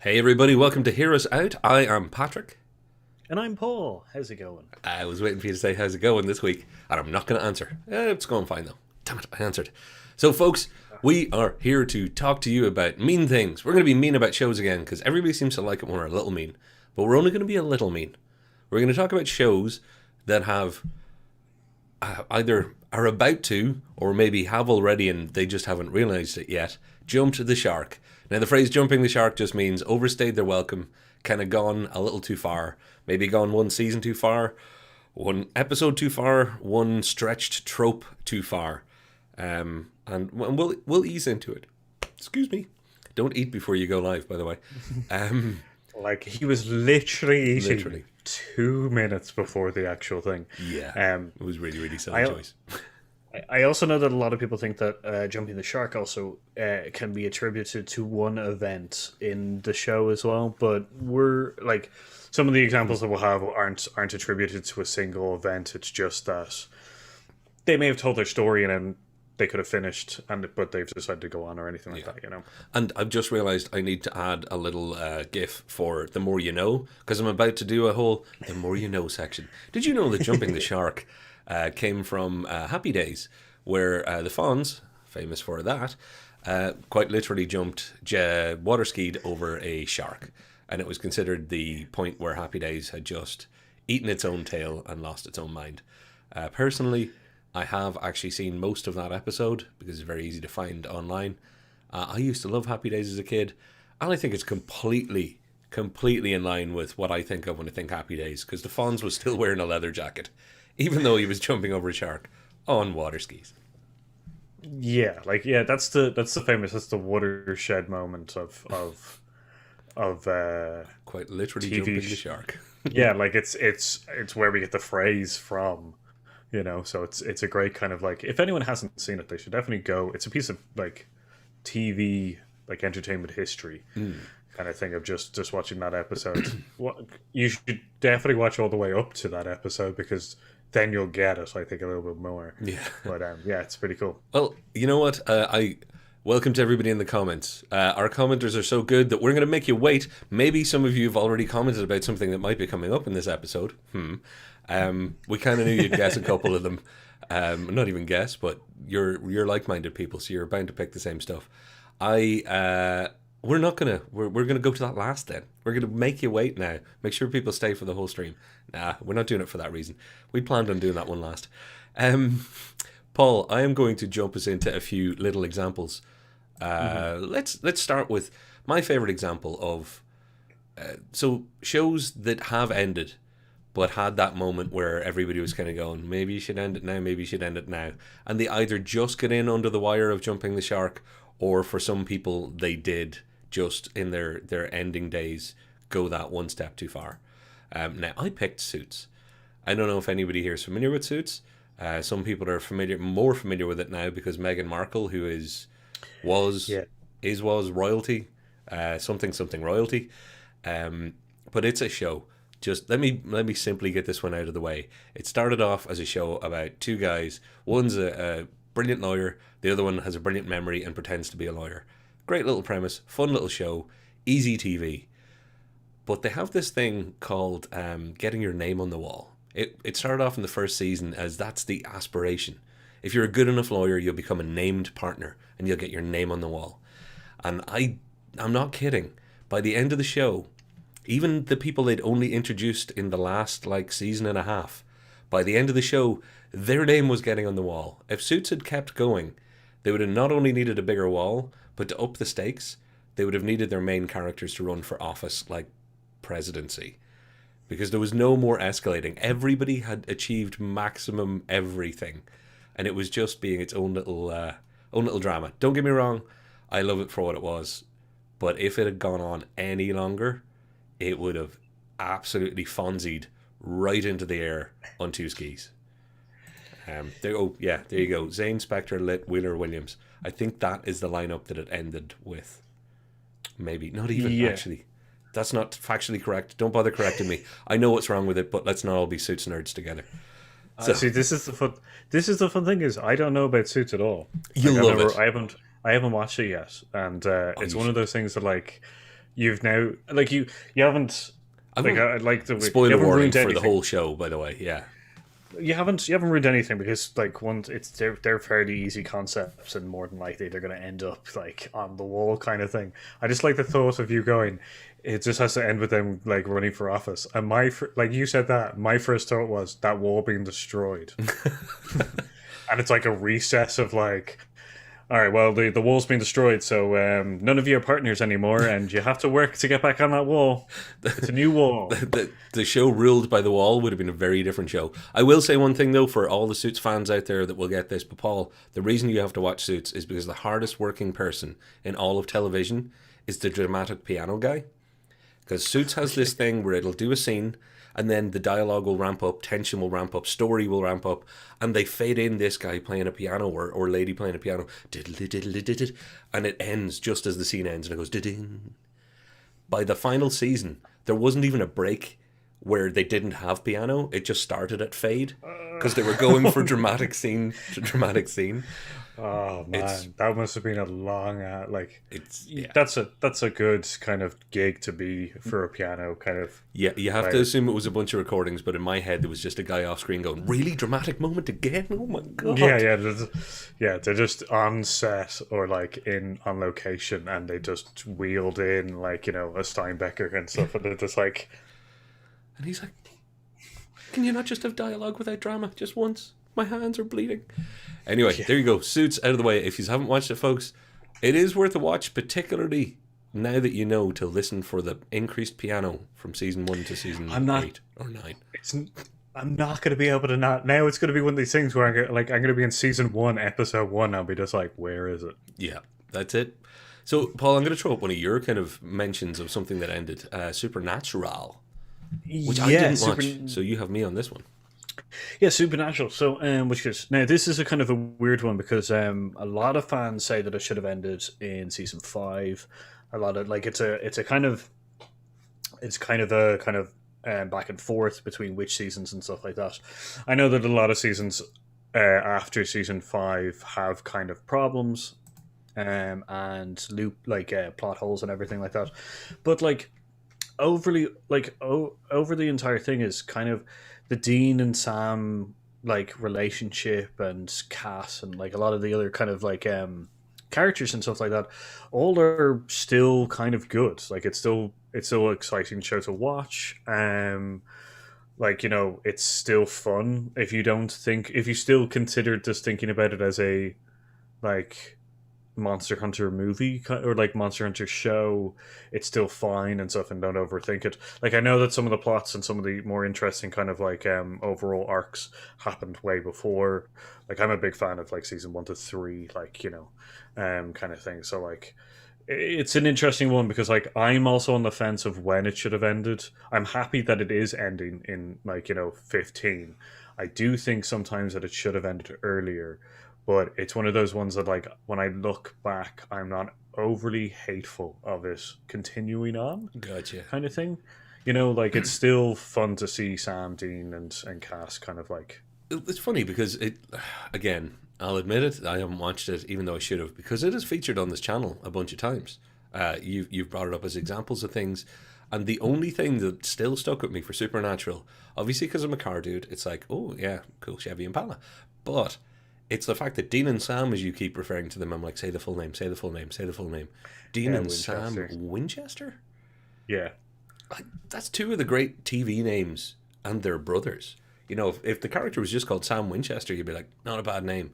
Hey everybody, welcome to Hear Us Out. I am Patrick. And I'm Paul. How's it going? I was waiting for you to say how's it going this week, and I'm not going to answer. It's going fine though. Damn it, I answered. So folks, we are here to talk to you about mean things. We're going to be mean about shows again, because everybody seems to like it when we're a little mean. But we're only going to be a little mean. We're going to talk about shows that have either are about to, or maybe have already and they just haven't realised it yet, jumped the shark. Now, the phrase jumping the shark just means overstayed their welcome, kind of gone a little too far, maybe gone one season too far, one episode too far, one stretched trope too far. And we'll ease into it. Excuse me. Don't eat before you go live, by the way. Like, he was literally eating Literally. 2 minutes before the actual thing. Yeah, it was really, really silly I, choice. I also know that a lot of people think that jumping the shark also can be attributed to one event in the show as well. But we're like, some of the examples that we'll have aren't attributed to a single event. It's just that they may have told their story and then they could have finished, but they've decided to go on or anything like that. You know. And I've just realised I need to add a little GIF for the more you know, because I'm about to do a whole the more you know section. Did you know that jumping the shark came from Happy Days, where the Fonz, famous for that, quite literally jumped water skied over a shark, and it was considered the point where Happy Days had just eaten its own tail and lost its own mind. Personally, I have actually seen most of that episode because it's very easy to find online. I used to love Happy Days as a kid, and I think it's completely in line with what I think of when I think Happy Days, because the Fonz was still wearing a leather jacket, even though he was jumping over a shark on water skis. That's the watershed moment of Quite literally TV. jumping the shark. Yeah, like it's where we get the phrase from. You know, so it's a great kind of like, if anyone hasn't seen it, they should definitely go. It's a piece of like TV, like entertainment history kind of thing of just watching that episode. You should definitely watch all the way up to that episode, because then you'll get it, I think, a little bit more. Yeah. But yeah, it's pretty cool. Well, you know what? I welcome to everybody in the comments. Our commenters are so good that we're going to make you wait. Maybe some of you have already commented about something that might be coming up in this episode. We kind of knew you'd guess a couple of them. Not even guess, but you're like-minded people, so you're bound to pick the same stuff. We're gonna go to that last then. We're gonna make you wait now. Make sure people stay for the whole stream. Nah, we're not doing it for that reason. We planned on doing that one last. Paul, I am going to jump us into a few little examples. Let's start with my favorite example of so shows that have ended, but had that moment where everybody was kind of going, maybe you should end it now, maybe you should end it now. And they either just get in under the wire of jumping the shark, or for some people, they did just in their ending days go that one step too far. Now, I picked Suits. I don't know if anybody here is familiar with Suits. Some people are more familiar with it now because Meghan Markle, who was royalty, something royalty. But it's a show. Just let me simply get this one out of the way. It started off as a show about two guys. One's a brilliant lawyer. The other one has a brilliant memory and pretends to be a lawyer. Great little premise. Fun little show. Easy TV. But they have this thing called getting your name on the wall. It started off in the first season as that's the aspiration. If you're a good enough lawyer, you'll become a named partner and you'll get your name on the wall. And I'm not kidding. By the end of the show, even the people they'd only introduced in the last season and a half, by the end of the show, their name was getting on the wall. If Suits had kept going, they would have not only needed a bigger wall, but to up the stakes, they would have needed their main characters to run for office like presidency. Because there was no more escalating. Everybody had achieved maximum everything. And it was just being its own little drama. Don't get me wrong, I love it for what it was. But if it had gone on any longer, it would have absolutely Fonzied right into the air on two skis. There you go. Zane, Spector, Litt, Wheeler, Williams. I think that is the lineup that it ended with. Maybe. Not even, actually. That's not factually correct. Don't bother correcting me. I know what's wrong with it, but let's not all be Suits nerds together. So see, this is the fun. This is the fun thing, is I don't know about Suits at all. You love it. I haven't watched it yet, and it's one of those things that you've now like you haven't I like won't I like the you spoiler haven't warning ruined for the anything. whole show, by the way. Yeah. You haven't ruined anything because like one it's they're fairly easy concepts and more than likely they're going to end up like on the wall kind of thing. I just like the thought of you going. It just has to end with them like running for office. And like you said that my first thought was that wall being destroyed, and it's like a recess of like, all right, well the wall's been destroyed, so none of you are partners anymore, and you have to work to get back on that wall. It's a new wall. The show ruled by the wall would have been a very different show. I will say one thing though, for all the Suits fans out there that will get this, but Paul, the reason you have to watch Suits is because the hardest working person in all of television is the dramatic piano guy. Because Suits has this thing where it'll do a scene and then the dialogue will ramp up, tension will ramp up, story will ramp up, and they fade in this guy playing a piano or lady playing a piano, diddly diddly diddly, and it ends just as the scene ends and it goes ding. By the final season, there wasn't even a break where they didn't have piano. It just started at fade because they were going for dramatic scene to dramatic scene. Oh It's man, that must have been a long like it's yeah. that's a good kind of gig to be for a piano kind of Yeah, you have to player. assume it was a bunch of recordings, but in my head there was just a guy off screen going, "Really dramatic moment again? Oh my Yeah, god!" yeah, yeah. They're just on set or like in on location, and they just wheeled in like a Steinbecker and stuff, and they're just like, And he's like, "Can you not just have dialogue without drama, just once? My hands are bleeding." Anyway, yeah, there you go. Suits out of the way. If you haven't watched it, folks, it is worth a watch, particularly now that you know to listen for the increased piano from season 1 to season I'm not. 8 or 9. It's I'm not gonna be able to not now. It's gonna be one of these things where I'm gonna be in season one, episode one. I'll be just like, where is it? Yeah, that's it. So, Paul, I'm going to throw up one of your kind of mentions of something that ended, Supernatural, which I Yeah, didn't watch. So you have me on this one. Yeah, Supernatural. So, which is now this is a kind of a weird one because a lot of fans say that it should have ended in season five. A lot of like it's kind of a kind of back and forth between which seasons and stuff like that. I know that a lot of seasons after season five have kind of problems and loop like plot holes and everything like that, but like overly like over the entire thing is kind of the Dean and Sam like relationship and Cass and like a lot of the other kind of like characters and stuff like that all are still kind of good. Like it's still an exciting show to watch. Like it's still fun if you still consider just thinking about it as a like Monster Hunter movie or like Monster Hunter show, it's still fine and stuff, and don't overthink it. Like I know that some of the plots and some of the more interesting kind of like overall arcs happened way before. Like I'm a big fan of like season 1 to 3, like kind of thing. So like it's an interesting one because like I'm also on the fence of when it should have ended. I'm happy that it is ending in like 15. I do think sometimes that it should have ended earlier, but it's one of those ones that like when I look back I'm not overly hateful of it continuing on Gotcha. kind of thing. Like it's still fun to see Sam, Dean and Cass kind of like It's funny because again, I'll admit it, I haven't watched it, even though I should have, because it is featured on this channel a bunch of times. You've brought it up as examples of things, and the only thing that still stuck with me for Supernatural, obviously because I'm a car dude, it's like, oh yeah, cool Chevy Impala, but it's the fact that Dean and Sam, as you keep referring to them, I'm like, say the full name, say the full name, say the full name. Dean and Sam Winchester. Winchester? Yeah. Like, that's two of the great TV names, and they're brothers. If the character was just called Sam Winchester, you'd be like, not a bad name.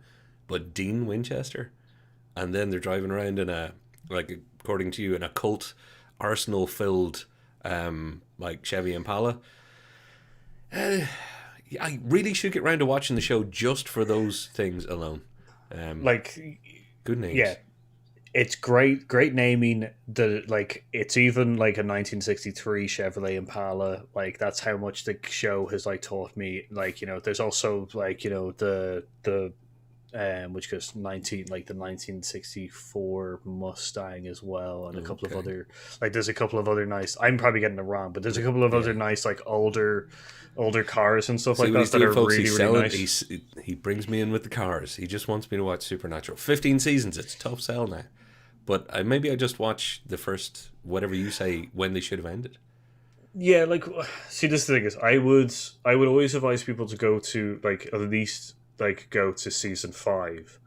But Dean Winchester, and then they're driving around in a, like, according to you, in a cult arsenal-filled, like Chevy Impala. I really should get round to watching the show just for those things alone. Like Good names. yeah, it's great naming. The like it's even like a 1963 Chevrolet Impala. Like that's how much the show has like taught me. Like there's also like the which goes 1964 Mustang as well, and a couple of Okay. other like there's a couple of other nice. I'm probably getting it wrong, but there's a couple of Yeah. other nice like older cars and stuff See like what he's that doing, are folks? really He's really selling. nice. He brings me in with the cars. He just wants me to watch Supernatural. 15 seasons. It's a tough sell now. but maybe I just watch the first whatever you say when they should have ended. Yeah, like, see, this thing is, I would always advise people to go to like at least like go to season 5,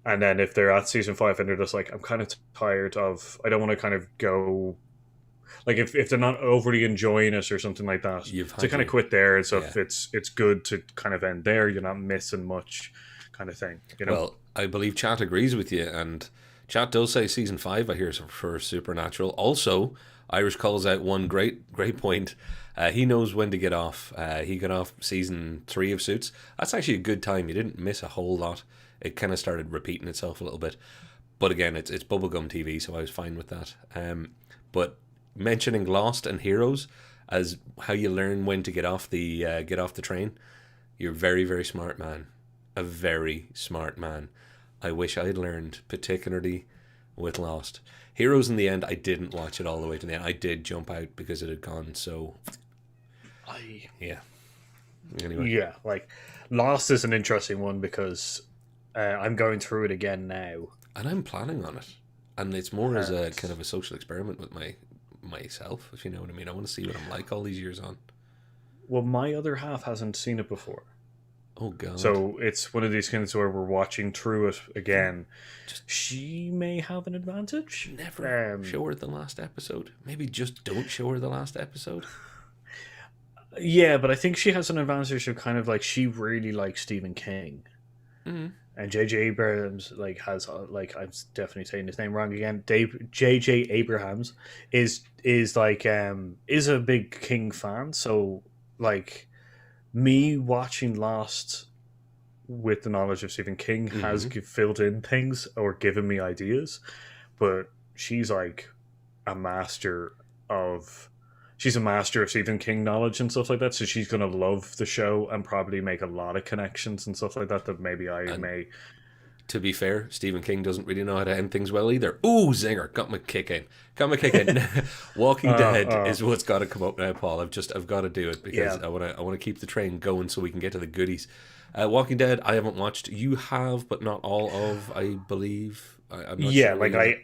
and then if they're at season 5 and they're just like, I'm kind of tired of, I don't want to kind of go, like if they're not overly enjoying it or something like that, You've to had kind of your quit there. And so yeah. if it's good to kind of end there, you're not missing much, kind of thing, you know. Well, I believe chat agrees with you, and chat does say season 5. I hear is for Supernatural. Also, Irish calls out one great point. He knows when to get off. He got off season 3 of Suits. That's actually a good time. You didn't miss a whole lot. It kind of started repeating itself a little bit, but again, it's bubblegum TV, so I was fine with that. But mentioning Lost and Heroes as how you learn when to get off the train, you're very very smart man, a very smart man. I wish I'd learned, particularly with Lost. Heroes, in the end, I didn't watch it all the way to the end. I did jump out because it had gone so. I Yeah. Anyway. Yeah, like Lost is an interesting one because I'm going through it again now. And I'm planning on it, and it's more as a And kind of a social experiment with myself, if you know what I mean. I want to see what I'm like all these years on. well, my other half hasn't seen it before. Oh God. So it's one of these things where we're watching through it again. Just She may have an advantage. never show her the last episode. Maybe just don't show her the last episode. Yeah, but I think she has an advantage of kind of like she really likes Stephen King, Mm. and J.J. Abrams like has like I'm definitely saying his name wrong again. J.J. Abrams is like is a big King fan, so like me watching Lost with the knowledge of Stephen King has filled in things or given me ideas, but she's like a master of she's a master of Stephen King knowledge and stuff like that, so she's gonna love the show and probably make a lot of connections and stuff like that that maybe I And may. to be fair, Stephen King doesn't really know how to end things well either. Ooh, zinger! Got my kick in. Got my kick in. Walking Dead is what's got to come up now, Paul. I've got to do it because Yeah. I want to keep the train going so we can get to the goodies. Walking Dead, I haven't watched. You have, but not all of, I believe. I'm not Yeah, sure. like whether-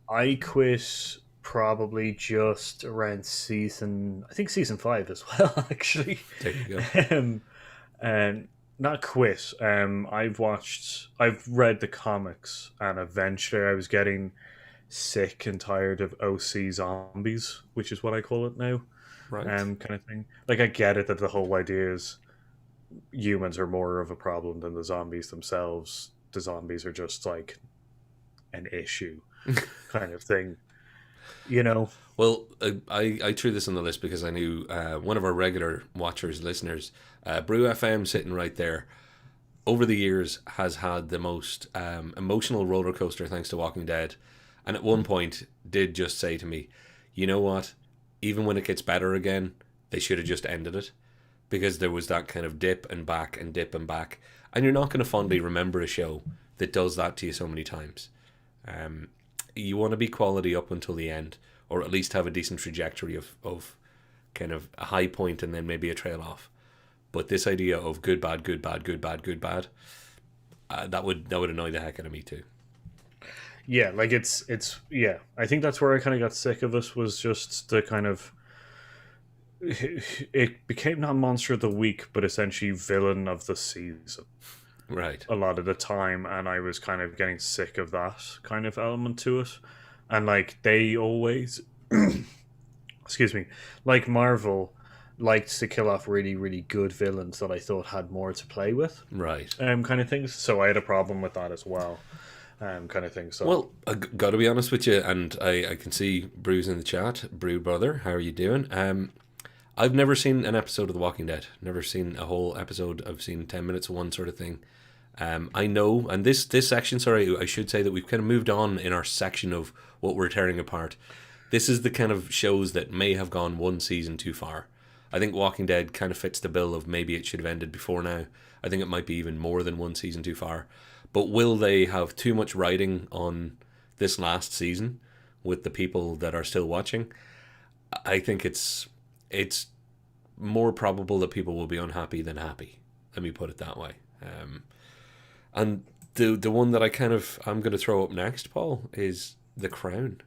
I quit probably just around I think season 5 as well, actually. There you go. And not quit. I've read the comics, and eventually I was getting sick and tired of OC zombies, which is what I call it now. Right. Kind of thing. Like I get it that the whole idea is humans are more of a problem than the zombies themselves. The zombies are just like an issue, kind of thing. You know. Well, I threw this on the list because I knew one of our regular watchers, listeners, Brew FM, sitting right there, over the years has had the most emotional roller coaster thanks to Walking Dead, and at one point did just say to me, "You know what? Even when it gets better again, they should have just ended it." Because there was that kind of dip and back and dip and back. And you're not going to fondly remember a show that does that to you so many times. You want to be quality up until the end, or at least have a decent trajectory of kind of a high point and then maybe a trail off. But this idea of good, bad, good, bad, good, bad, good, bad, that would annoy the heck out of me too. Yeah, like it's yeah. I think that's where I kind of got sick of it, was just the kind of it became not monster of the week, but essentially villain of the season Right. a lot of the time, and I was kind of getting sick of that kind of element to it. And like they always, excuse me, like Marvel liked to kill off really really good villains that I thought had more to play with, Right. kind of things. So I had a problem with that as well, kind of thing. So Well, I got to be honest with you, and I can see Brew's in the chat. Brew brother, how are you doing? I've never seen an episode of The Walking Dead. Never seen a whole episode. I've seen 10 minutes of one sort of thing. I know, and this section, sorry, I should say that we've kind of moved on in our section of what we're tearing apart. This is the kind of shows that may have gone one season too far. I think Walking Dead kind of fits the bill of maybe it should have ended before now. I think it might be even more than one season too far. But will they have too much writing on this last season with the people that are still watching? I think it's more probable that people will be unhappy than happy. Let me put it that way. And the one that I'm going to throw up next, Paul, is The Crown.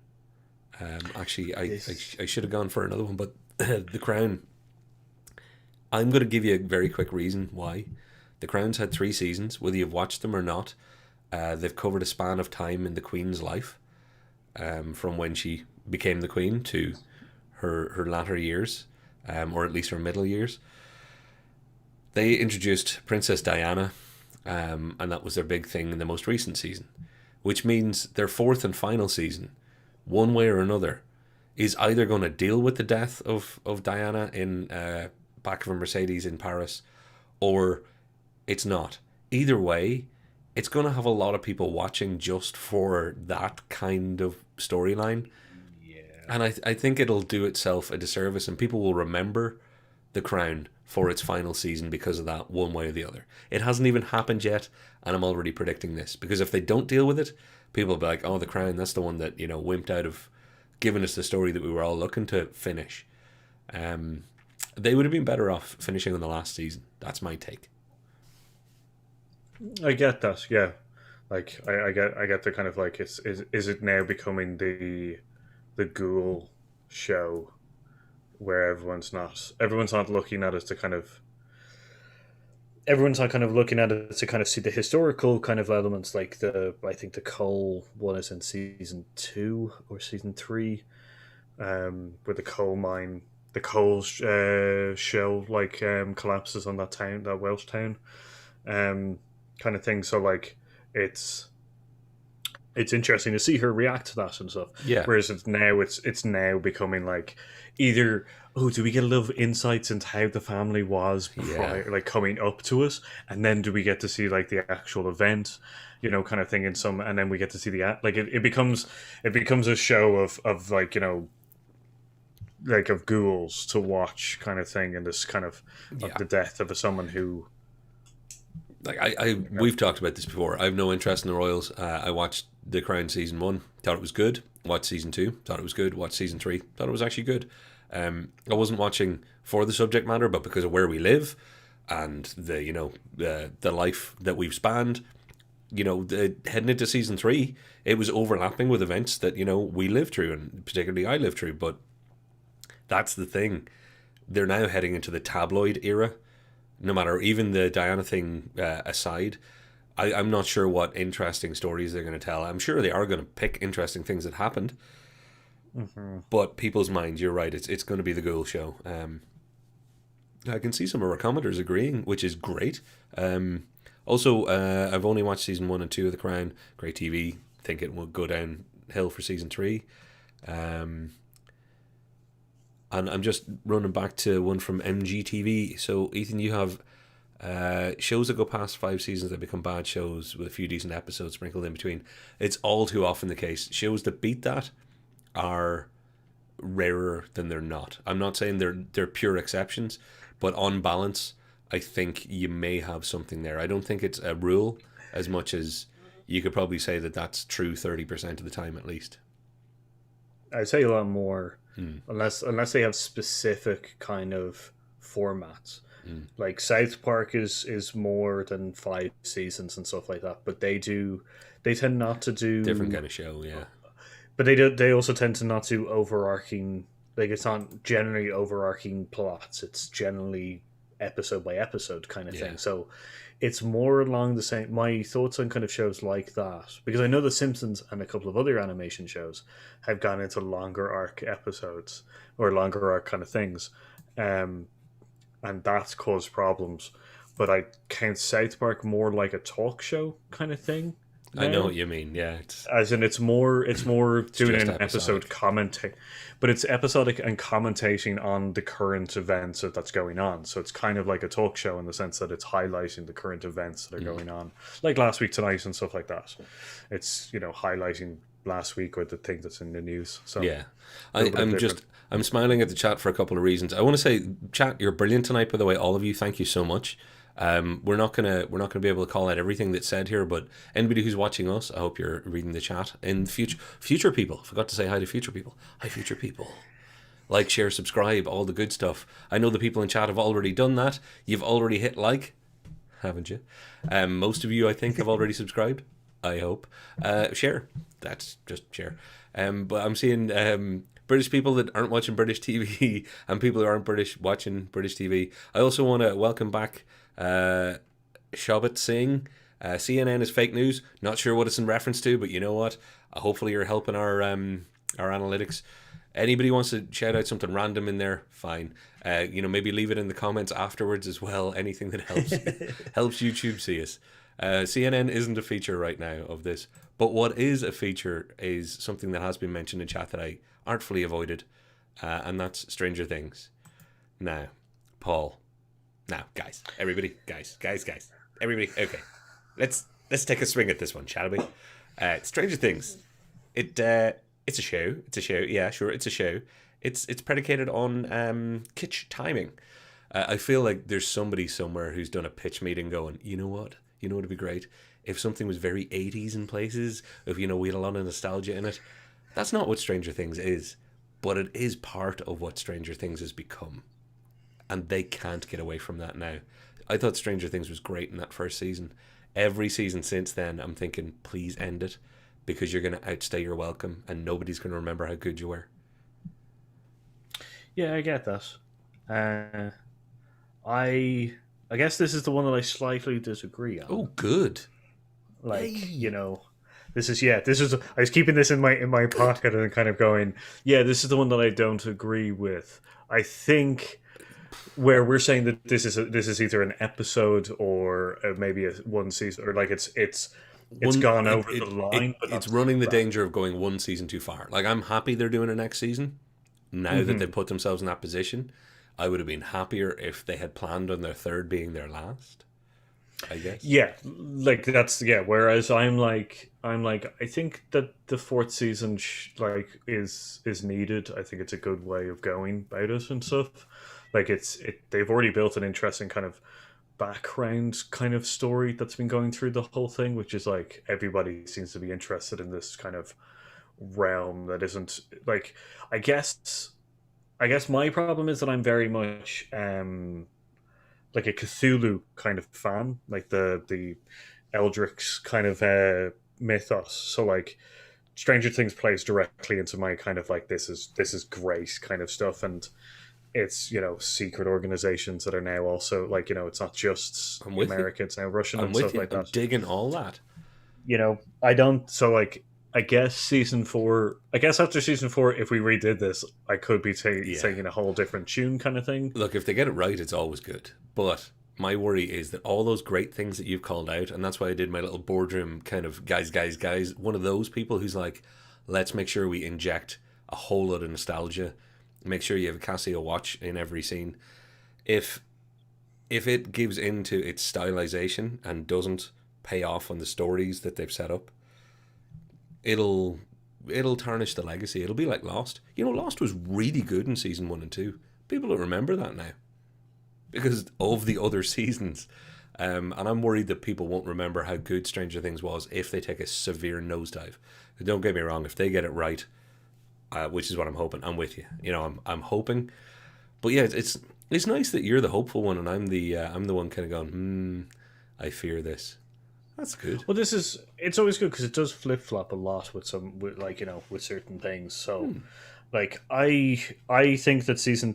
Actually, This, I should have gone for another one, but The Crown. I'm going to give you a very quick reason why. The Crown's had 3 seasons. Whether you've watched them or not, they've covered a span of time in the Queen's life, from when she became the Queen to her latter years, or at least her middle years. They introduced Princess Diana, and that was their big thing in the most recent season, which means their fourth and final season, one way or another, is either going to deal with the death of Diana in back of a Mercedes in Paris, or it's not. Either way, it's going to have a lot of people watching just for that kind of storyline. yeah. And I think it'll do itself a disservice, and people will remember The Crown for its final season because of that, one way or the other. It hasn't even happened yet, and I'm already predicting this. Because if they don't deal with it, people will be like, oh, The Crown, that's the one that, wimped out of giving us the story that we were all looking to finish. They would have been better off finishing on the last season. That's my take. I get that, yeah. Like I get the kind of like is it now becoming the ghoul show where everyone's not looking at it to kind of everyone's not kind of looking at it to kind of see the historical kind of elements, like the I think the coal one is in season 2 or season 3, where the coal show like collapses on that town, that Welsh town, um, kind of thing. So like it's it's interesting to see her react to that and stuff. Yeah. Whereas it's now becoming like either, oh, do we get a little insights into how the family was Yeah. prior, like coming up to us, and then do we get to see like the actual event, kind of thing in some, and then we get to see like it becomes a show of like like of ghouls to watch kind of thing, and this kind of Yeah. the death of someone who. Like we've talked about this before. I have no interest in the Royals. I watched The Crown season 1, thought it was good. Watched season 2, thought it was good. Watched season 3, thought it was actually good. I wasn't watching for the subject matter, but because of where we live and the life that we've spanned. Heading into season 3, it was overlapping with events that we lived through, and particularly I lived through. But that's the thing. They're now heading into the tabloid era. No matter, even the Diana thing aside, I'm not sure what interesting stories they're going to tell. I'm sure they are going to pick interesting things that happened, Mhm. but people's minds, you're right, it's going to be the Ghoul show. I can see some of our commenters agreeing, which is great. Also, I've only watched season 1 and 2 of The Crown. Great TV. Think it will go downhill for season 3. Um, and I'm just running back to one from MGTV. So, Ethan, you have shows that go past 5 seasons that become bad shows with a few decent episodes sprinkled in between. It's all too often the case. Shows that beat that are rarer than they're not. I'm not saying they're pure exceptions, but on balance, I think you may have something there. I don't think it's a rule as much as you could probably say that that's true 30% of the time at least. I'd say a lot more, Mm, unless they have specific kind of formats. mm. Like South Park is more than 5 seasons and stuff like that, but they tend not to Different do, kind of show, yeah. but they also tend to not do overarching, like it's not generally overarching plots. It's generally episode by episode kind of Yeah. thing. So it's more along the same. My thoughts on kind of shows like that, because I know The Simpsons and a couple of other animation shows have gone into longer arc episodes or longer arc kind of things, um, and that's caused problems. But I count South Park more like a talk show kind of thing I know now, what you mean, yeah. as in it's more doing Just an episode episodic. commenting, but it's episodic and commentating on the current events that's going on. So it's kind of like a talk show in the sense that it's highlighting the current events that are going on, like Last Week Tonight and stuff like that. It's highlighting last week or the thing that's in the news. So Yeah. a little bit I'm different. just I'm smiling at the chat for a couple of reasons. I want to say, chat, you're brilliant tonight, by the way, all of you. Thank you so much. We're not gonna be able to call out everything that's said here, but anybody who's watching us, I hope you're reading the chat. In the future people, forgot to say hi to future people. Hi, future people. Like, share, subscribe, all the good stuff. I know the people in chat have already done that. You've already hit like, haven't you? Most of you, I think, have already subscribed. I hope. Share. that's just share. But I'm seeing British people that aren't watching British TV and people who aren't British watching British TV. I also want to welcome back Shobit Singh. CNN is fake news. Not sure what it's in reference to, but you know what? Hopefully you're helping our analytics. Anybody wants to shout out something random in there, fine. Maybe leave it in the comments afterwards as well. Anything that helps helps YouTube see us. CNN isn't a feature right now of this, but what is a feature is something that has been mentioned in chat that I artfully avoided, and that's Stranger Things. Now, Paul. Now, guys, everybody, guys, everybody. Okay, let's take a swing at this one, shall we? Stranger Things. It's a show. It's a show. Yeah, sure, it's a show. It's predicated on kitsch timing. I feel like there's somebody somewhere who's done a pitch meeting going, you know what? You know what would be great? If something was very 80s in places, if, we had a lot of nostalgia in it. That's not what Stranger Things is, but it is part of what Stranger Things has become. And they can't get away from that now. I thought Stranger Things was great in that first season. Every season since then, I'm thinking, please end it, because you're going to outstay your welcome and nobody's going to remember how good you were. Yeah, I get that. I guess this is the one that I slightly disagree on. Oh, good. Like, this is I was keeping this in my pocket and kind of going, yeah, this is the one that I don't agree with. I think where we're saying that this is either an episode or maybe one season, or like it's gone over the line. But it's running the danger of going one season too far. Like, I'm happy they're doing a next season. Now that they've put themselves in that position, I would have been happier if they had planned on their third being their last, I guess. Yeah, like that's whereas I'm like I think that the fourth season is needed. I think it's a good way of going about it and stuff. Like they've already built an interesting kind of background kind of story that's been going through the whole thing, which is like everybody seems to be interested in this kind of realm that isn't like, I guess my problem is that I'm very much like a Cthulhu kind of fan, like the Eldritch kind of mythos. So like Stranger Things plays directly into my kind of like this is great kind of stuff, and it's secret organizations that are now also like it's not just America, it's now Russian and stuff like that. I'm digging all that. I don't. So like, I guess after season 4, if we redid this, I could be taking a whole different tune kind of thing. Look, if they get it right, it's always good. But my worry is that all those great things that you've called out, and that's why I did my little boardroom kind of guys, one of those people who's like, let's make sure we inject a whole lot of nostalgia. Make sure you have a Casio watch in every scene. If it gives into its stylization and doesn't pay off on the stories that they've set up, it'll tarnish the legacy. It'll be like Lost. Lost was really good in season 1 and 2. People don't remember that now because of the other seasons. And I'm worried that people won't remember how good Stranger Things was if they take a severe nosedive. Don't get me wrong, if they get it right, which is what I'm hoping, I'm with you. I'm hoping. But yeah, it's nice that you're the hopeful one and I'm the one kind of going, I fear this. That's good. Well, it's always good because it does flip flop a lot with certain things. So, like I think that season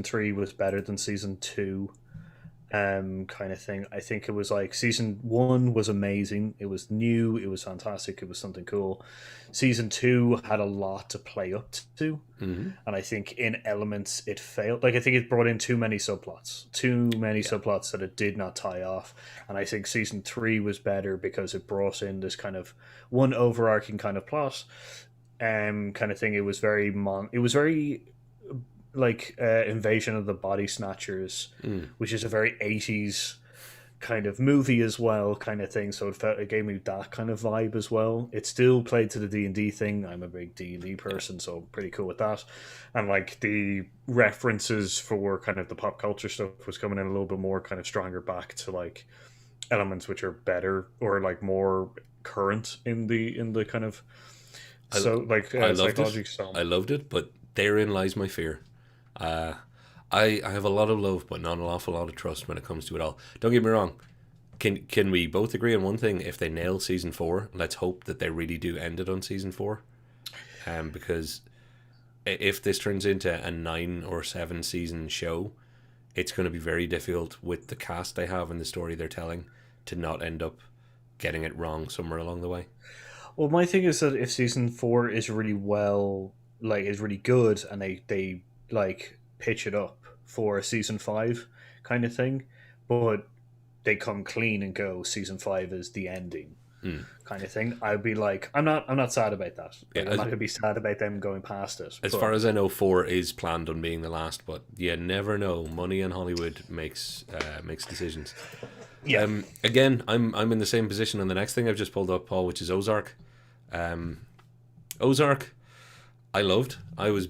3 was better than season 2, kind of thing. I think it was like season 1 was amazing. It was new. It was fantastic. It was something cool. Season 2 had a lot to play up to, and I think in elements it failed. Like I think it brought in too many subplots that it did not tie off. And I think season 3 was better because it brought in this kind of one overarching kind of plot, kind of thing. It was very like Invasion of the Body Snatchers, which is a very 80s kind of movie as well, kind of thing. So it gave me that kind of vibe as well. It still played to the D&D thing. I'm a big D&D person, so I'm pretty cool with that. And like the references for kind of the pop culture stuff was coming in a little bit more kind of stronger back to like elements which are better or like more current in the kind of psychology stuff. I loved it, but therein lies my fear. I have a lot of love, but not an awful lot of trust when it comes to it all. Don't get me wrong. Can we both agree on one thing? If they nail season 4, let's hope that they really do end it on season 4. Because if this turns into a 9 or 7 season show, it's going to be very difficult with the cast they have and the story they're telling to not end up getting it wrong somewhere along the way. Well, my thing is that if season 4 is really is really good, and they like pitch it up for a season 5 kind of thing, but they come clean and go season 5 is the ending kind of thing, I'd be like, I'm not sad about that. Like, I'm not gonna be sad about them going past it. As far as I know, 4 is planned on being the last, but you never know. Money in Hollywood makes decisions. Yeah. Again, I'm in the same position on the next thing I've just pulled up, Paul, which is Ozark. Ozark, I loved. I was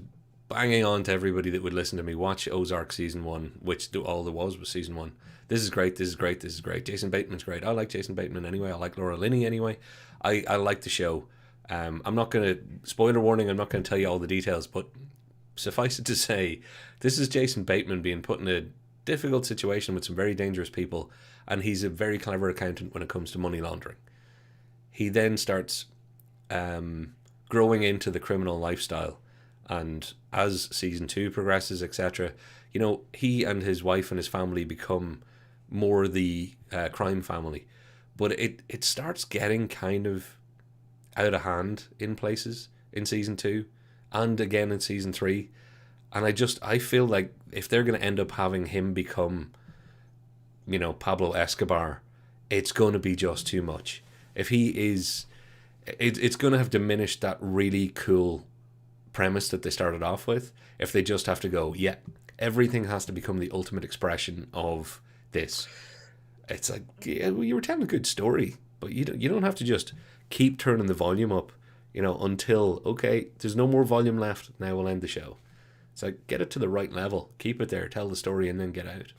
banging on to everybody that would listen to me, watch Ozark season 1, which all there was season 1. This is great, this is great, this is great. Jason Bateman's great. I like Jason Bateman anyway. I like Laura Linney anyway. I like the show. I'm not going to, spoiler warning, I'm not going to tell you all the details, but suffice it to say, this is Jason Bateman being put in a difficult situation with some very dangerous people, and he's a very clever accountant when it comes to money laundering. He then starts growing into the criminal lifestyle, and as season 2 progresses, etc., he and his wife and his family become more the crime family, but it starts getting kind of out of hand in places in season 2 and again in season 3, and I feel like if they're going to end up having him become Pablo Escobar, it's going to be just too much. If he is, it's going to have diminished that really cool premise that they started off with, if they just have to go, yeah, everything has to become the ultimate expression of this. It's like, yeah, well, you were telling a good story, but you don't have to just keep turning the volume up, until, okay, there's no more volume left, now we'll end the show. It's like, get it to the right level, keep it there, tell the story, and then get out.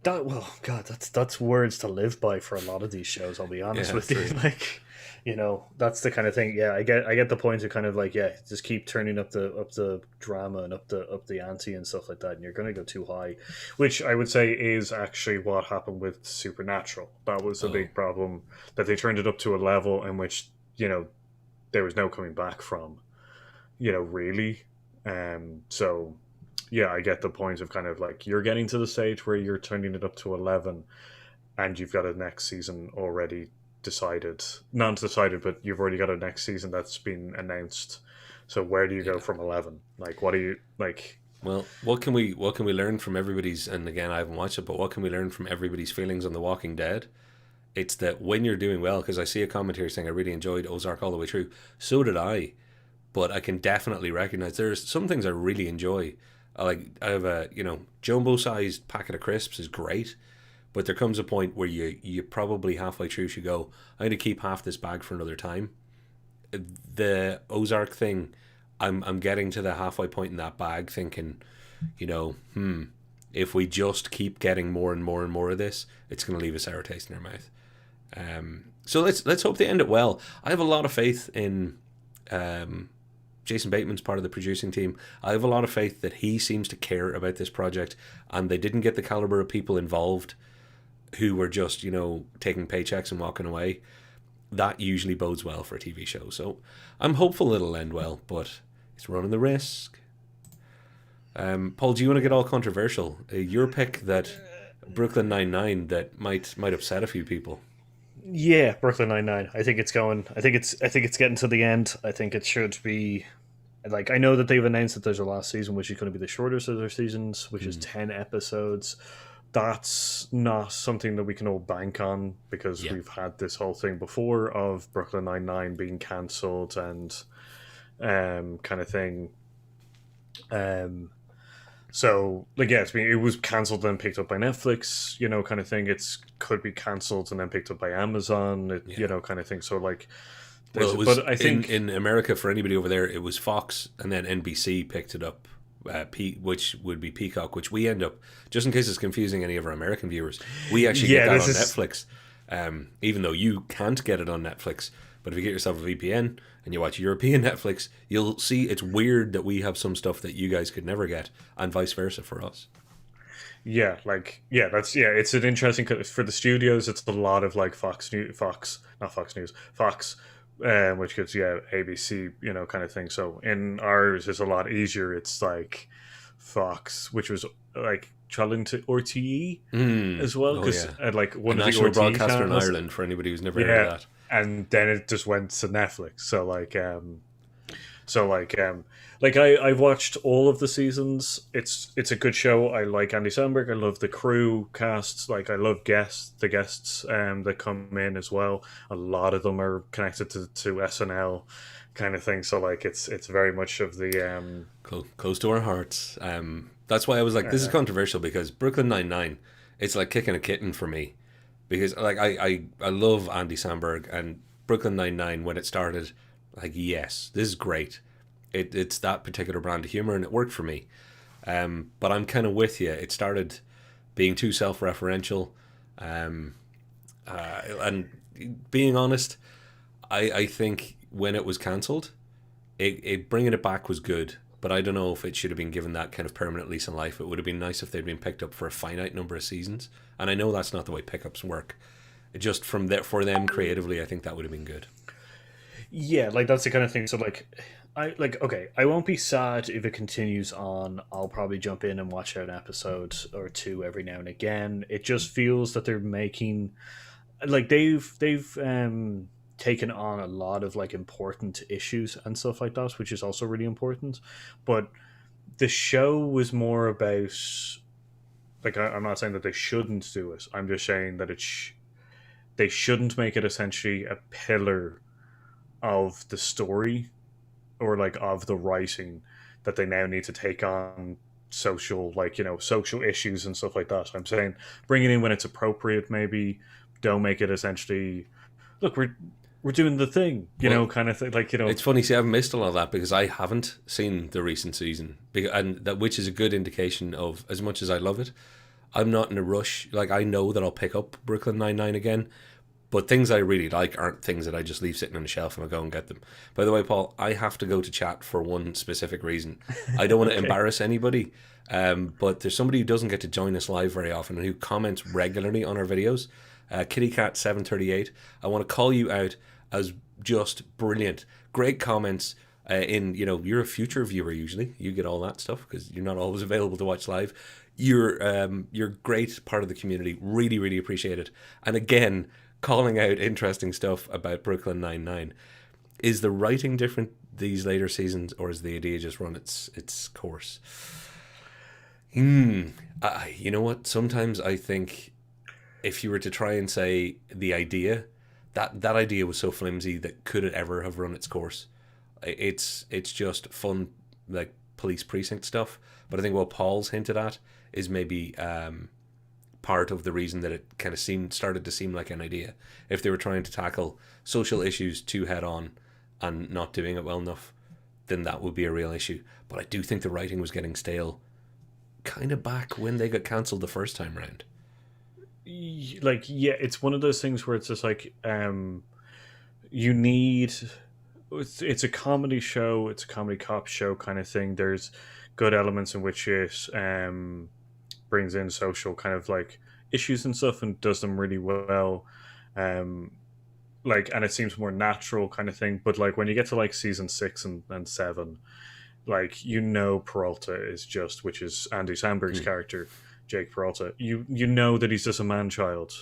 That's words to live by for a lot of these shows, I'll be honest with you. Like, that's the kind of thing. Yeah, I get the point of kind of like, yeah, just keep turning up the drama and up the ante and stuff like that, and you're going to go too high, which I would say is actually what happened with Supernatural. That was a big problem, that they turned it up to a level in which there was no coming back from, really. So yeah, I get the point of kind of like, you're getting to the stage where you're turning it up to 11, and you've got a next season already not decided, but you've already got a next season that's been announced. So where do you go from 11? Like, what do you like? Well, what can we learn from everybody's? And again, I haven't watched it, but what can we learn from everybody's feelings on The Walking Dead? It's that when you're doing well, because I see a comment here saying I really enjoyed Ozark all the way through. So did I, but I can definitely recognize there's some things I really enjoy. I have a jumbo-sized packet of crisps is great. But there comes a point where you probably halfway through should go, I'm going to keep half this bag for another time. The Ozark thing, I'm getting to the halfway point in that bag thinking, if we just keep getting more and more and more of this, it's going to leave a sour taste in our mouth. So let's hope they end it well. I have a lot of faith in Jason Bateman's part of the producing team. I have a lot of faith that he seems to care about this project, and they didn't get the caliber of people involved who were just, taking paychecks and walking away. That usually bodes well for a TV show. So I'm hopeful it'll end well, but it's running the risk. Paul, do you want to get all controversial? Your pick that Brooklyn Nine-Nine that might upset a few people. Yeah, Brooklyn Nine-Nine. I think it's getting to the end. I think it should be, like, I know that they've announced that there's a last season, which is going to be the shortest of their seasons, which is 10 episodes. That's not something that we can all bank on, because we've had this whole thing before of Brooklyn Nine-Nine being cancelled and kind of thing. So, like, yeah, it was cancelled and picked up by Netflix, kind of thing. It's could be cancelled and then picked up by Amazon, kind of thing. So, like, well, it was, but I think in America, for anybody over there, it was Fox, and then NBC picked it up. Which would be Peacock, which we end up, just in case it's confusing any of our American viewers, we actually get that on Netflix, even though you can't get it on Netflix. But if you get yourself a VPN and you watch European Netflix, you'll see it's weird that we have some stuff that you guys could never get, and vice versa for us. Yeah, it's an interesting for the studios. It's a lot of like Fox News, Fox, which gives ABC, kind of thing. So in ours, it's a lot easier. It's like Fox, which was like trying to RTE as well, Oh because yeah, like a one of the national RTE broadcaster in channels, Ireland. For anybody who's never heard of yeah, that. and then it just went to Netflix. So like I've watched all of the seasons. It's a good show. I like Andy Samberg. I love the crew casts. Like I love the guests that come in as well. A lot of them are connected to SNL kind of thing. So like it's very much of the Close to our hearts. That's why I was like, this is controversial because Brooklyn Nine-Nine, it's like kicking a kitten for me. Because like I love Andy Samberg and Brooklyn Nine-Nine when it started, like yes, this is great. It's that particular brand of humor and it worked for me. But I'm kind of with you. It started being too self-referential. And being honest, I think when it was cancelled, it bringing it back was good, but I don't know if it should have been given that kind of permanent lease on life. It would have been nice if they'd been picked up for a finite number of seasons, and I know that's not the way pickups work. Just from there for them creatively, I think that would have been good. Yeah, like that's the kind of thing. So okay, I won't be sad if it continues on. I'll probably jump in and watch an episode or two every now and again. It just feels that they're making like they've taken on a lot of like important issues and stuff like that, which is also really important. But the show was more about like I'm not saying that they shouldn't do it. I'm just saying that they shouldn't make it essentially a pillar of the story or like of the writing that they now need to take on social social issues and stuff like that. I'm saying bring it in when it's appropriate. Maybe don't make it essentially look we're doing the thing, Well, kind of thing. Like it's funny. See, I've missed a lot of that because I haven't seen the recent season, and that which is a good indication of as much as I love it, I'm not in a rush. Like I know that I'll pick up Brooklyn Nine-Nine again, but things I really like aren't things that I just leave sitting on the shelf and I go and get them. By the way, Paul, I have to go to chat for one specific reason. I don't want to Okay. embarrass anybody, but there's somebody who doesn't get to join us live very often and who comments regularly on our videos. KittyCat738, I want to call you out as just brilliant. Great comments. You're a future viewer usually. You get all that stuff because you're not always available to watch live. You're great part of the community. Really, really appreciate it. And again, calling out interesting stuff about Brooklyn Nine-Nine. Is the writing different these later seasons, or is the idea just run its course? You know what? Sometimes I think if you were to try and say the idea, that idea was so flimsy that could it ever have run its course? It's just fun, like police precinct stuff. But I think what Paul's hinted at is maybe part of the reason that it kind of started to seem like an idea. If they were trying to tackle social issues too head on and not doing it well enough, then that would be a real issue. But I do think the writing was getting stale kind of back when they got cancelled the first time round. like yeah, it's one of those things where it's just like you need it's a comedy show, it's a comedy cop show kind of thing. There's good elements in which it brings in social kind of like issues and stuff and does them really well. um and it seems more natural kind of thing, but like when you get to like season 6 and 7, like Peralta is just, which is Andy Samberg's character, Jake Peralta, you know that he's just a man child,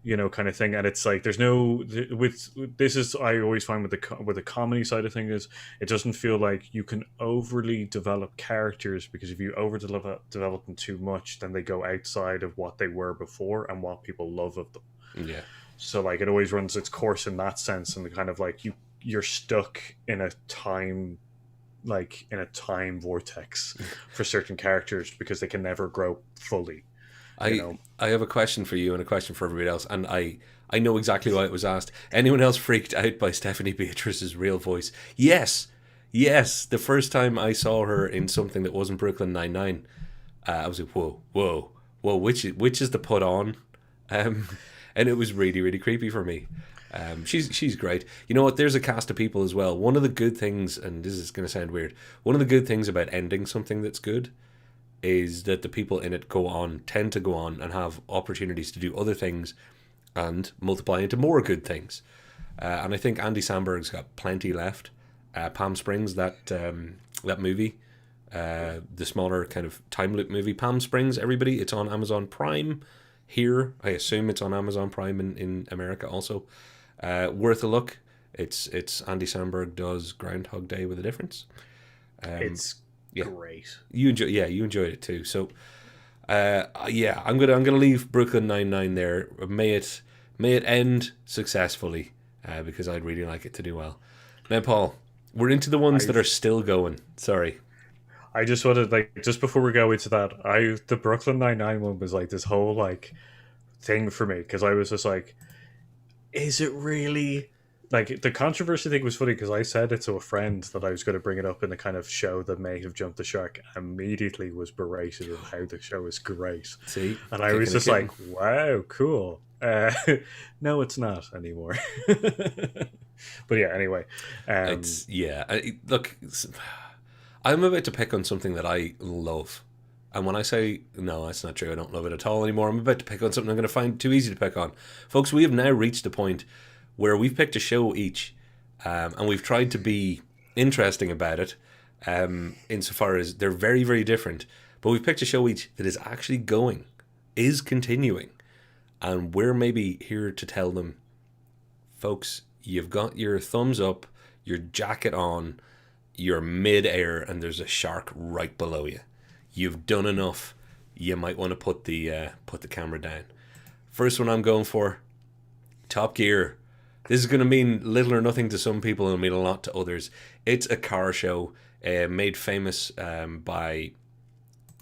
kind of thing. And it's like there's no with this is I always find with the comedy side of things is it doesn't feel like you can overly develop characters, because if you develop them too much, then they go outside of what they were before and what people love of them. Yeah. So like it always runs its course in that sense, and kind of like you're stuck in a time vortex for certain characters because they can never grow fully. I have a question for you and a question for everybody else, and I know exactly why it was asked. Anyone else freaked out by Stephanie Beatrice's real voice? Yes. The first time I saw her in something that wasn't Brooklyn Nine-Nine, I was like, whoa, which is the put on? And it was really, really creepy for me. She's great. You know what? There's a cast of people as well. One of the good things, and this is going to sound weird, one of the good things about ending something that's good is that the people in it tend to go on and have opportunities to do other things and multiply into more good things. And I think Andy Samberg's got plenty left. Palm Springs, that movie, the smaller kind of time loop movie, Palm Springs, everybody, it's on Amazon Prime here. I assume it's on Amazon Prime in America also. Worth a look. It's Andy Samberg does Groundhog Day with a difference. It's great. You enjoyed it too. So, I'm gonna leave Brooklyn Nine-Nine there. May it end successfully, because I'd really like it to do well. Now, Paul, we're into the ones that are still going. Sorry. I just wanted, just before we go into that, the Brooklyn Nine-Nine one was this whole thing for me, because I was just is it really? The controversy thing was funny because I said it to a friend that I was going to bring it up in the kind of show that may have jumped the shark. Immediately was berated on how the show is great. See, and I was just wow, cool. No, it's not anymore. But yeah, anyway, look, I'm about to pick on something that I love, and when I say no, that's not true. I don't love it at all anymore. I'm about to pick on something I'm going to find too easy to pick on, folks. We have now reached a point where we've picked a show each, and we've tried to be interesting about it, insofar as they're very, very different. But we've picked a show each that is actually is continuing, and we're maybe here to tell them, folks, you've got your thumbs up, your jacket on, you're mid-air, and there's a shark right below you. You've done enough. You might want to put the camera down. First one I'm going for, Top Gear. This is going to mean little or nothing to some people and mean a lot to others. It's a car show made famous by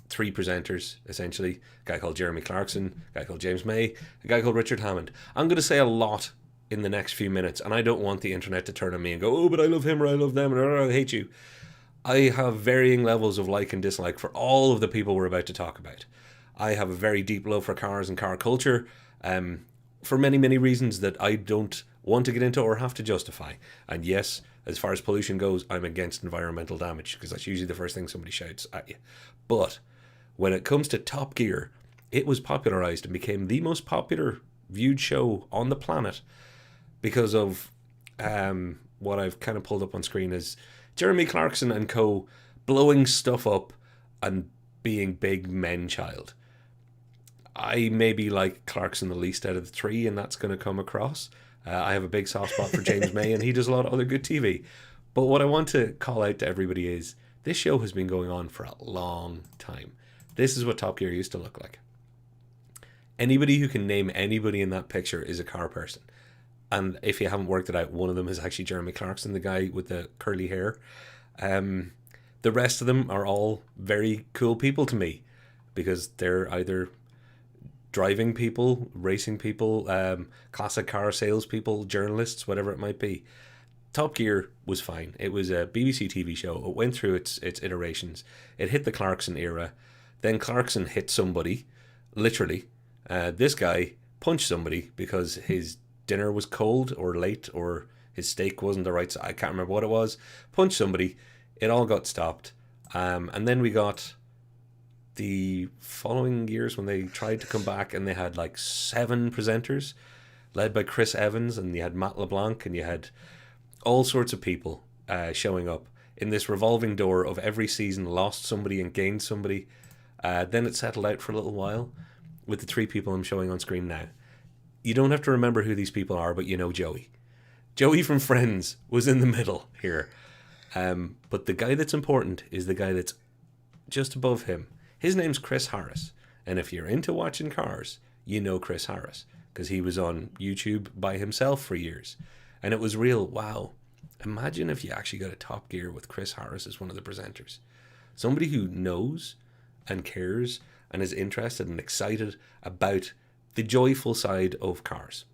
three presenters, essentially. A guy called Jeremy Clarkson, a guy called James May, a guy called Richard Hammond. I'm going to say a lot in the next few minutes, and I don't want the internet to turn on me and go, oh, but I love him or I love them or I hate you. I have varying levels of like and dislike for all of the people we're about to talk about. I have a very deep love for cars and car culture, for many, many reasons that I don't want to get into or have to justify. And yes, as far as pollution goes, I'm against environmental damage, because that's usually the first thing somebody shouts at you. But when it comes to Top Gear, it was popularized and became the most popular viewed show on the planet because of what I've kind of pulled up on screen is Jeremy Clarkson and co blowing stuff up and being big men child. I maybe like Clarkson the least out of the three, and that's going to come across. I have a big soft spot for James May, and he does a lot of other good TV. But what I want to call out to everybody is this show has been going on for a long time. This is what Top Gear used to look like. Anybody who can name anybody in that picture is a car person. And if you haven't worked it out, one of them is actually Jeremy Clarkson, the guy with the curly hair. The rest of them are all very cool people to me, because they're either driving people, racing people, classic car salespeople, journalists, whatever it might be. Top Gear was fine. It was a BBC TV show. It went through its iterations. It hit the Clarkson era. Then Clarkson hit somebody, literally. This guy punched somebody because his dinner was cold or late, or his steak wasn't the right size. I can't remember what it was. Punched somebody. It all got stopped. And then we got the following years when they tried to come back, and they had like 7 presenters led by Chris Evans, and you had Matt LeBlanc, and you had all sorts of people showing up in this revolving door of every season, lost somebody and gained somebody. Then it settled out for a little while with the 3 people I'm showing on screen now. You don't have to remember who these people are, but you know Joey. Joey from Friends was in the middle here. But the guy that's important is the guy that's just above him. His name's Chris Harris. And if you're into watching cars, you know Chris Harris, because he was on YouTube by himself for years. And it was real, wow. Imagine if you actually got a Top Gear with Chris Harris as one of the presenters. Somebody who knows and cares and is interested and excited about the joyful side of cars.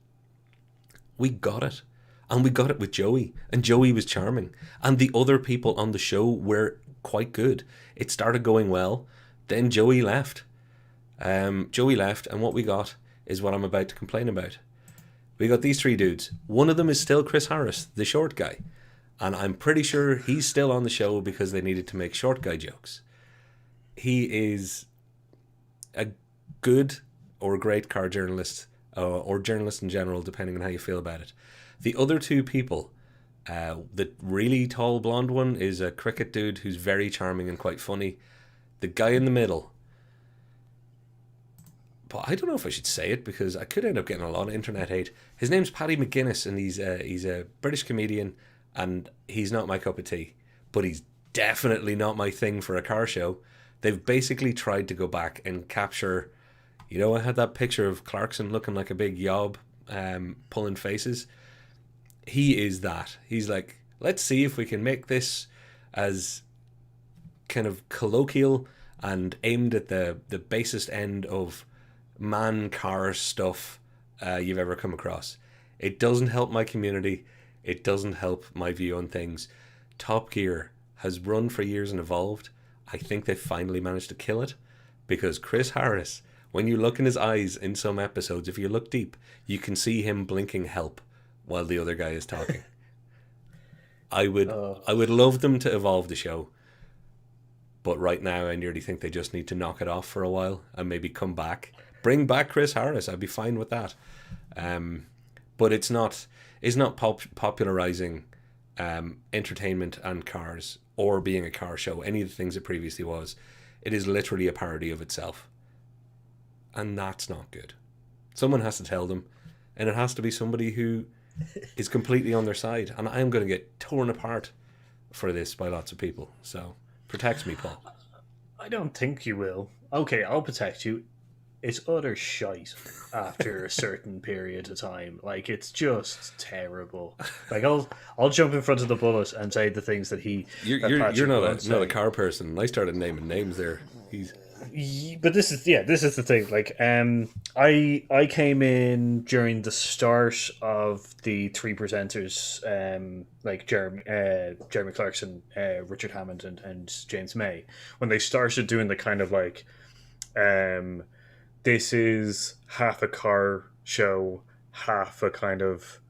We got it. And we got it with Joey. And Joey was charming. And the other people on the show were quite good. It started going well. Then Joey left. And what we got is what I'm about to complain about. We got these 3 dudes. One of them is still Chris Harris, the short guy. And I'm pretty sure he's still on the show because they needed to make short guy jokes. he is a good or a great car journalist, or journalist in general, depending on how you feel about it. The other two people, the really tall blonde one is a cricket dude who's very charming and quite funny. The guy in the middle, but I don't know if I should say it because I could end up getting a lot of internet hate. His name's Paddy McGuinness, and he's a British comedian, and he's not my cup of tea, but he's definitely not my thing for a car show. They've basically tried to go back and capture, I had that picture of Clarkson looking like a big yob, pulling faces. He is that. He's like, let's see if we can make this as kind of colloquial and aimed at the basest end of man car stuff you've ever come across. It doesn't help my community. It doesn't help my view on things. Top Gear has run for years and evolved. I think they finally managed to kill it, because Chris Harris, when you look in his eyes in some episodes, if you look deep, you can see him blinking help while the other guy is talking. I would love them to evolve the show, but right now I nearly think they just need to knock it off for a while and maybe come back. Bring back Chris Harris. I'd be fine with that. But it's not popularizing entertainment and cars, or being a car show, any of the things it previously was. It is literally a parody of itself. And that's not good. Someone has to tell them, and it has to be somebody who is completely on their side. And I'm going to get torn apart for this by lots of people. So protect me, Paul. I don't think you will. Okay, I'll protect you. It's utter shite after a certain period of time. Like, it's just terrible. Like, I'll jump in front of the bullet and say the things that you're not a car person. I started naming names there. But this is the thing. Like, I came in during the start of the three presenters, like Jeremy Clarkson, Richard Hammond, and James May, when they started doing the kind of like, this is half a car show, half a kind of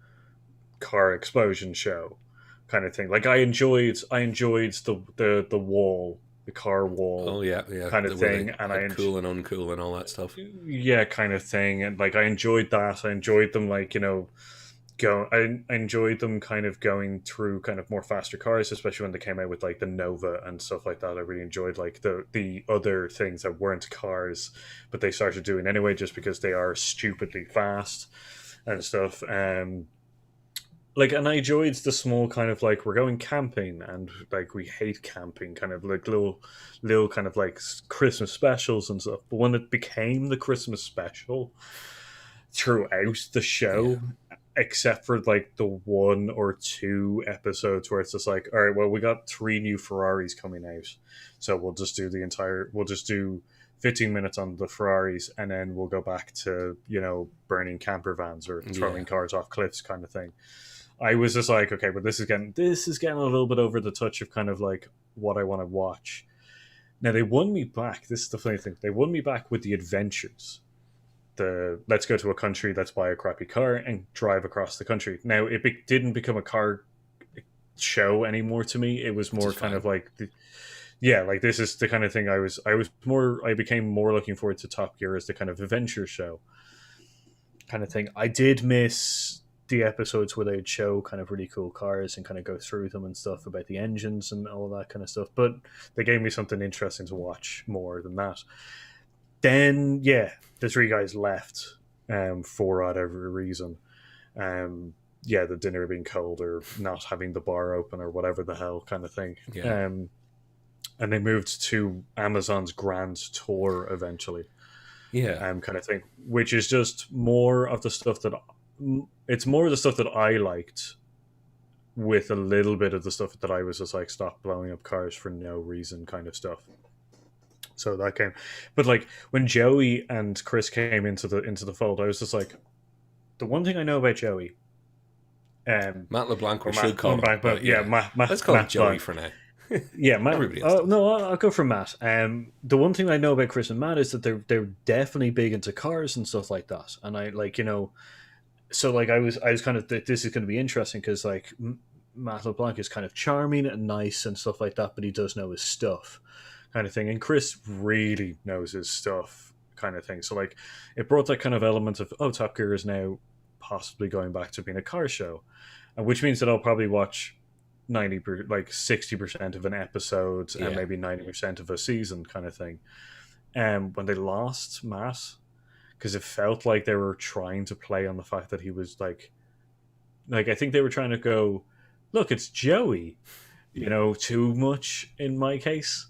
car explosion show, kind of thing. Like, I enjoyed the wall. The car wall, kind of thing, and I cool and uncool and all that stuff. Yeah, kind of thing, and like I enjoyed that. I enjoyed them, like I enjoyed them kind of going through kind of more faster cars, especially when they came out with like the Nova and stuff like that. I really enjoyed like the other things that weren't cars, but they started doing anyway, just because they are stupidly fast and stuff. Like, and I enjoyed the small kind of like, we're going camping and like we hate camping, kind of like little kind of like Christmas specials and stuff. But when it became the Christmas special throughout the show, except for like the 1 or 2 episodes where it's just like, all right, well, we got 3 new Ferraris coming out, so we'll just do 15 minutes on the Ferraris, and then we'll go back to, burning camper vans or throwing cars off cliffs kind of thing. I was just like, okay, but this is getting a little bit over the touch of kind of like what I want to watch. Now, they won me back. This is the funny thing. They won me back with the adventures. Let's go to a country, let's buy a crappy car and drive across the country. Now, it didn't become a car show anymore to me. It was more kind of like, like this is the kind of thing I became more looking forward to Top Gear as the kind of adventure show kind of thing. I did miss the episodes where they'd show kind of really cool cars and kind of go through them and stuff about the engines and all that kind of stuff, but they gave me something interesting to watch more than that. Then the 3 guys left for whatever reason, the dinner being cold or not having the bar open or whatever the hell kind of thing. And they moved to Amazon's Grand Tour eventually, kind of thing, which is just more of the stuff that I liked, with a little bit of the stuff that I was just like, stop blowing up cars for no reason kind of stuff. So that came, but like when Joey and Chris came into the fold, I was just like, the one thing I know about Joey, Matt LeBlanc, we should call him, but let's call him Joey for now. Matt. I'll go for Matt. The one thing I know about Chris and Matt is that they're definitely big into cars and stuff like that, and I like so like I was kind of this is going to be interesting because like Matt LeBlanc is kind of charming and nice and stuff like that, but he does know his stuff, kind of thing. And Chris really knows his stuff, kind of thing. So like, it brought that kind of element of, oh, Top Gear is now possibly going back to being a car show, which means that I'll probably watch 60% of an episode and Yeah. maybe 90% of a season, kind of thing. When they lost Matt, because it felt like they were trying to play on the fact that he was like I think they were trying to go, look, it's Joey, too much in my case.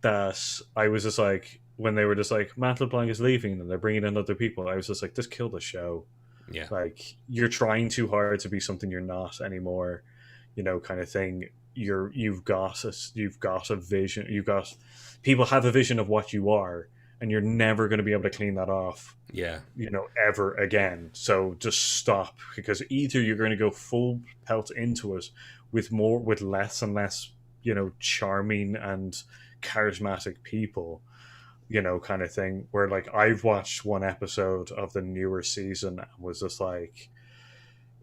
That I was just like, when they were just like, Matt LeBlanc is leaving and they're bringing in other people, I was just like, this killed the show. Yeah. Like, you're trying too hard to be something you're not anymore, kind of thing. You've got a vision. You've got people have a vision of what you are, and you're never going to be able to clean that off, Yeah. ever again. So just stop, because either you're going to go full pelt into it with less and less, charming and charismatic people, kind of thing. Where like I've watched one episode of the newer season and was just like,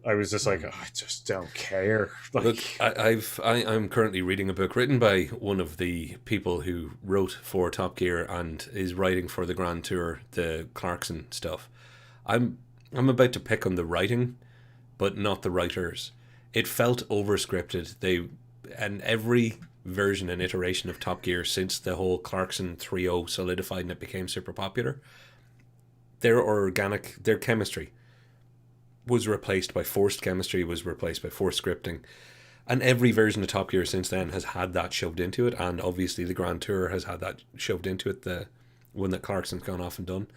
I was just like, oh, I just don't care. Like, Look, I'm currently reading a book written by one of the people who wrote for Top Gear and is writing for the Grand Tour, the Clarkson stuff. I'm about to pick on the writing, but not the writers. It felt overscripted. And every version and iteration of Top Gear since the whole Clarkson 3.0 solidified and it became super popular, their chemistry was replaced by forced chemistry, was replaced by forced scripting. And every version of Top Gear since then has had that shoved into it, and obviously the Grand Tour has had that shoved into it, the one that Clarkson's gone off and done.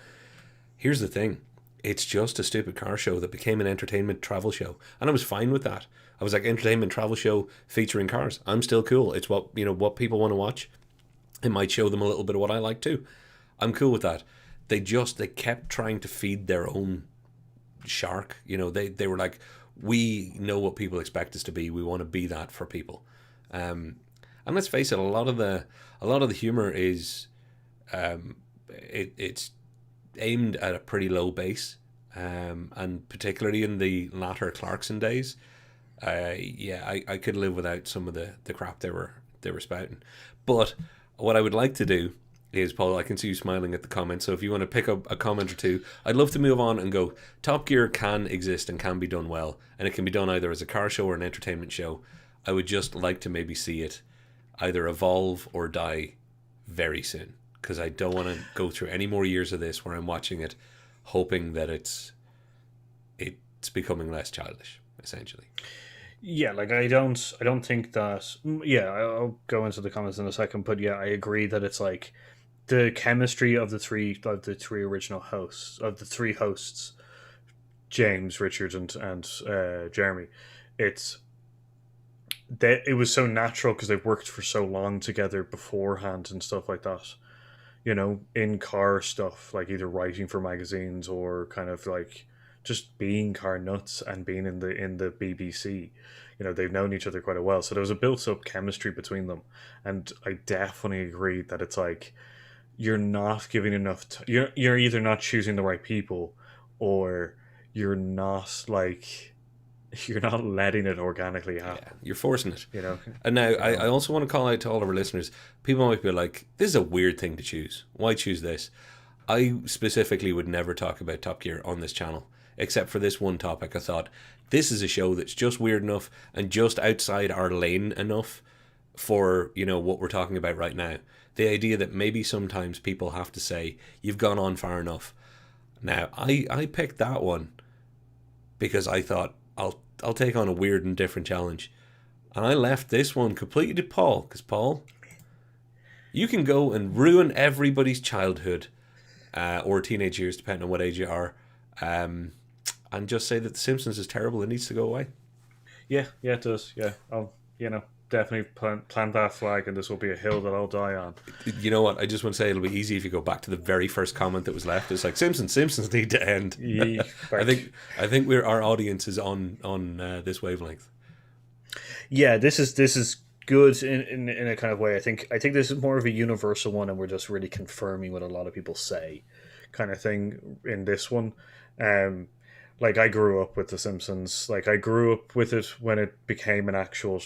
Here's the thing. It's just a stupid car show that became an entertainment travel show. And I was fine with that. I was like, entertainment travel show featuring cars. I'm still cool. It's what what people want to watch. It might show them a little bit of what I like too. I'm cool with that. They kept trying to feed their own shark. They were like, we know what people expect us to be. We want to be that for people. And let's face it, a lot of the humor is it's aimed at a pretty low base, and particularly in the latter Clarkson days, I could live without some of the crap they were spouting. But what I would like to do is, Paul, I can see you smiling at the comment, so if you want to pick up a comment or two, I'd love to move on and go, Top Gear can exist and can be done well, and it can be done either as a car show or an entertainment show. I would just like to maybe see it either evolve or die very soon, because I don't want to go through any more years of this where I'm watching it hoping that it's becoming less childish, essentially. Yeah, like I don't think that. Yeah, I'll go into the comments in a second, but yeah, I agree that it's like the chemistry of the three original hosts, of the three hosts, James, Richard, and Jeremy. It was so natural because they've worked for so long together beforehand and stuff like that. In car stuff, like either writing for magazines or kind of like just being car nuts and being in the BBC. They've known each other quite a while, so there was a built-up chemistry between them, and I definitely agree that it's like you're not giving enough. You're either not choosing the right people, or you're not letting it organically happen. Yeah, you're forcing it. You And now know? I also want to call out to all of our listeners. People might be like, this is a weird thing to choose. Why choose this? I specifically would never talk about Top Gear on this channel, except for this one topic. I thought, this is a show that's just weird enough and just outside our lane enough for, what we're talking about right now. The idea that maybe sometimes people have to say, you've gone on far enough. Now, I picked that one because I thought, I'll take on a weird and different challenge. And I left this one completely to Paul, because Paul, you can go and ruin everybody's childhood or teenage years, depending on what age you are, and just say that The Simpsons is terrible and needs to go away. Yeah, it does. Yeah, I'll definitely plant that flag, and this will be a hill that I'll die on. You know what? I just want to say it'll be easy if you go back to the very first comment that was left. It's like Simpsons need to end. Yeah, I think our audience is on this wavelength. Yeah, this is good in a kind of way. I think this is more of a universal one, and we're just really confirming what a lot of people say, kind of thing in this one. Like I grew up with The Simpsons. Like I grew up with it when it became an actual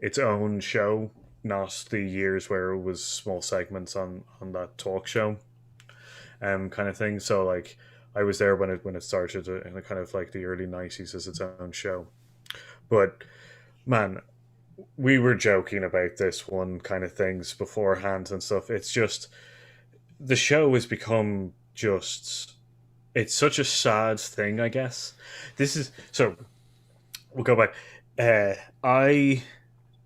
its own show. not the years where it was small segments on that talk show, kind of thing. So like I was there when it started in the kind of like the early '90s as its own show. But man, we were joking about this one kind of things beforehand and stuff. It's just the show has become just it's such a sad thing, I guess. This is so we'll go back. Uh, I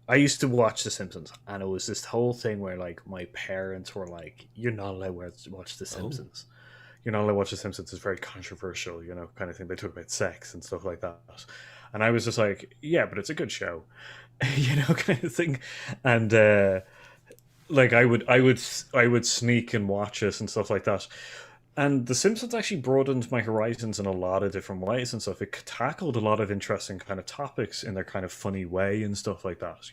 I used to watch The Simpsons, and it was this whole thing where like my parents were like, "You're not allowed to watch The Oh, Simpsons. You're not allowed to watch The Simpsons. It's very controversial, kind of thing." They talk about sex and stuff like that, and I was just like, "Yeah, but it's a good show," kind of thing. And like I would sneak and watch it and stuff like that. And The Simpsons actually broadened my horizons in a lot of different ways and stuff. It tackled a lot of interesting kind of topics in their kind of funny way and stuff like that.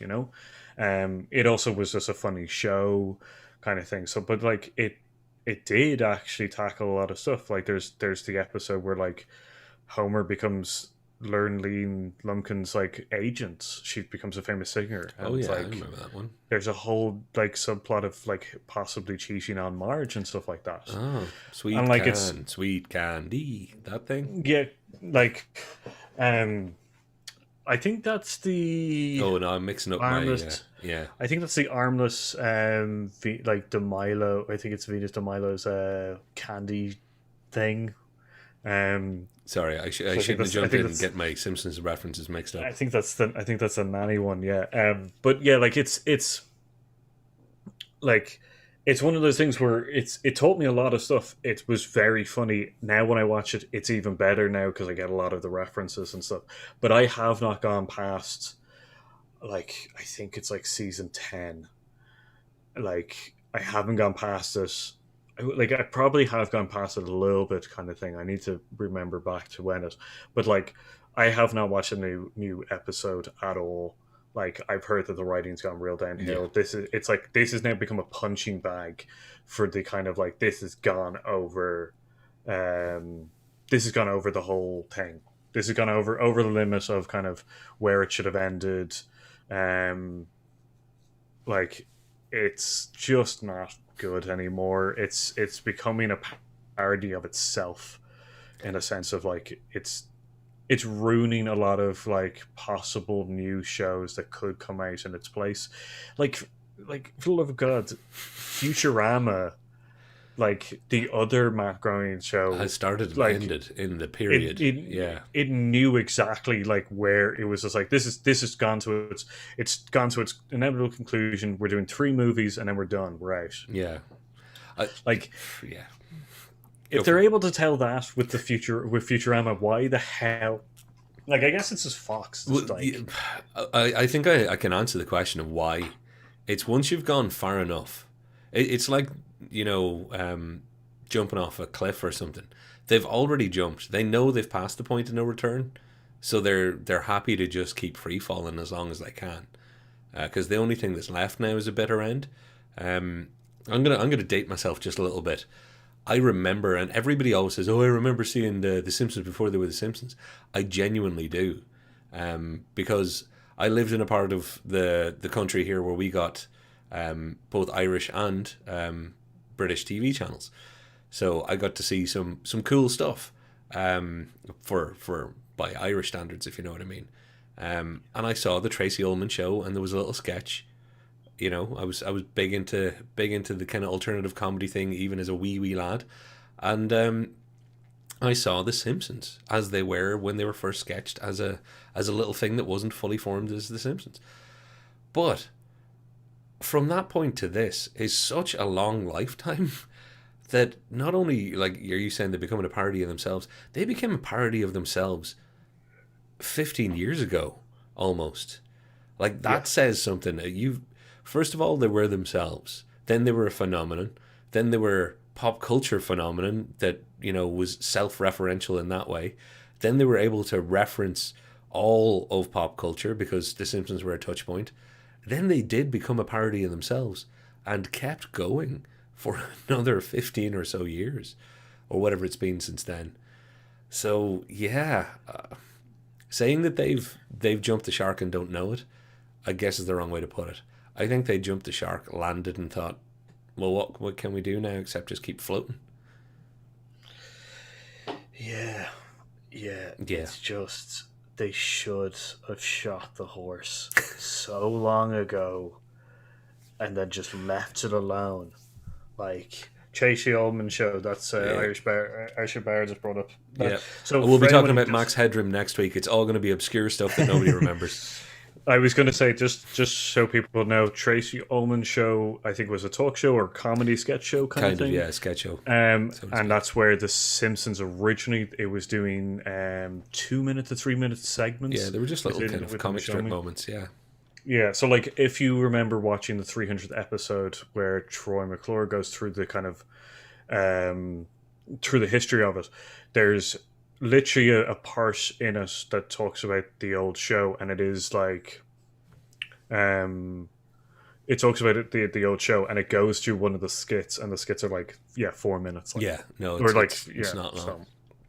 It also was just a funny show kind of thing. So, but like it did actually tackle a lot of stuff. Like there's the episode where like Homer becomes Lurleen Lumpkin's like agent. She becomes a famous singer, oh and yeah, I like remember that one. there's a whole like subplot of like possibly cheating on Marge and stuff like that. Oh, And like it's sweet candy, that thing. yeah, like um I think that's the Oh no, I'm mixing up my armless. yeah. I think that's the armless. Like De Milo. I think it's Venus De Milo's candy thing. Um, Sorry, I so I think shouldn't have that's. I jumped think in and that's. get my Simpsons references mixed up. I think that's the nanny one. Yeah. But yeah, like it's like it's one of those things where it taught me a lot of stuff. It was very funny. Now when I watch it, it's even better now because I get a lot of the references and stuff. But I have not gone past like I think it's like season 10. Like I haven't gone past it. Like I probably have gone past it a little bit, kind of thing. I need to remember back to when it, but like I have not watched a new episode at all. Like I've heard that the writing's gone real Yeah, downhill. It's like this has now become a punching bag for the kind of like this has gone over. Um, this has gone over the whole thing. This has gone over the limit of kind of where it should have ended. Um, like it's just not good anymore. It's becoming a parody of itself in a sense of like it's ruining a lot of like possible new shows that could come out in its place. Like for the love of God, Futurama, like the other Matt Groening show, has started and like ended in the it period. it Yeah, it knew exactly like where it was just like this has gone to its inevitable conclusion. We're doing 3 movies and then we're done. We're out. yeah, I, Like yeah. Go if for they're it. able to tell that with with Futurama, why the hell? Like I guess it's just Fox. Well, Just like I think I can answer the question of why. It's once you've gone far enough. It's like jumping off a cliff or something. They've already jumped. They know they've passed the point of no return, so they're happy to just keep free falling as long as they can. Because the only thing that's left now is a bitter end. Um, I'm gonna date myself just a little bit. I remember, and everybody always says, "Oh, I remember seeing the Simpsons before they were the Simpsons." I genuinely do, because I lived in a part of the country here where we got both Irish and British TV channels, so I got to see some cool stuff for by Irish standards, if you know what I mean. And I saw the Tracy Ullman show, and there was a little sketch. I was big into the kind of alternative comedy thing, even as a wee lad, and I saw The Simpsons as they were when they were first sketched as a little thing that wasn't fully formed as The Simpsons. But from that point to this is such a long lifetime that not only like are you saying they're becoming a parody of themselves, they became a parody of themselves 15 years ago almost. Like yeah, that says something. You first of all they were themselves. Then they were a phenomenon. Then they were pop culture phenomenon that was self-referential in that way. Then they were able to reference all of pop culture because The Simpsons were a touch point. Then they did become a parody of themselves and kept going for another 15 or so years or whatever it's been since then. So yeah, saying that they've jumped the shark and don't know it, I guess is the wrong way to put it. I think they jumped the shark, landed, and thought, well, what can we do now except just keep floating? Yeah, yeah. Yeah. It's just they should have shot the horse so long ago, and then just left it alone. Like Tracy Ullman show. That's Irish Bear. Irish Bear just brought up. Yeah. So We'll be for talking anyone who about Max Headroom next week. It's all going to be obscure stuff that nobody remembers. I was going to say, just so people know, Tracy Ullman show, I think, was a talk show or comedy sketch show kind of thing. Yeah, sketch show. And that's where The Simpsons originally, it was doing 2 minute to 3 minute segments. Yeah, they were just little kind of comic strip moments, yeah. Yeah, so like if you remember watching the 300th episode where Troy McClure goes through the kind of through the history of it, there's literally a part in it that talks about the old show, and it is like it talks about it, the old show, and it goes through one of the skits, and the skits are like 4 minutes. Like, yeah, no, it's not long. So.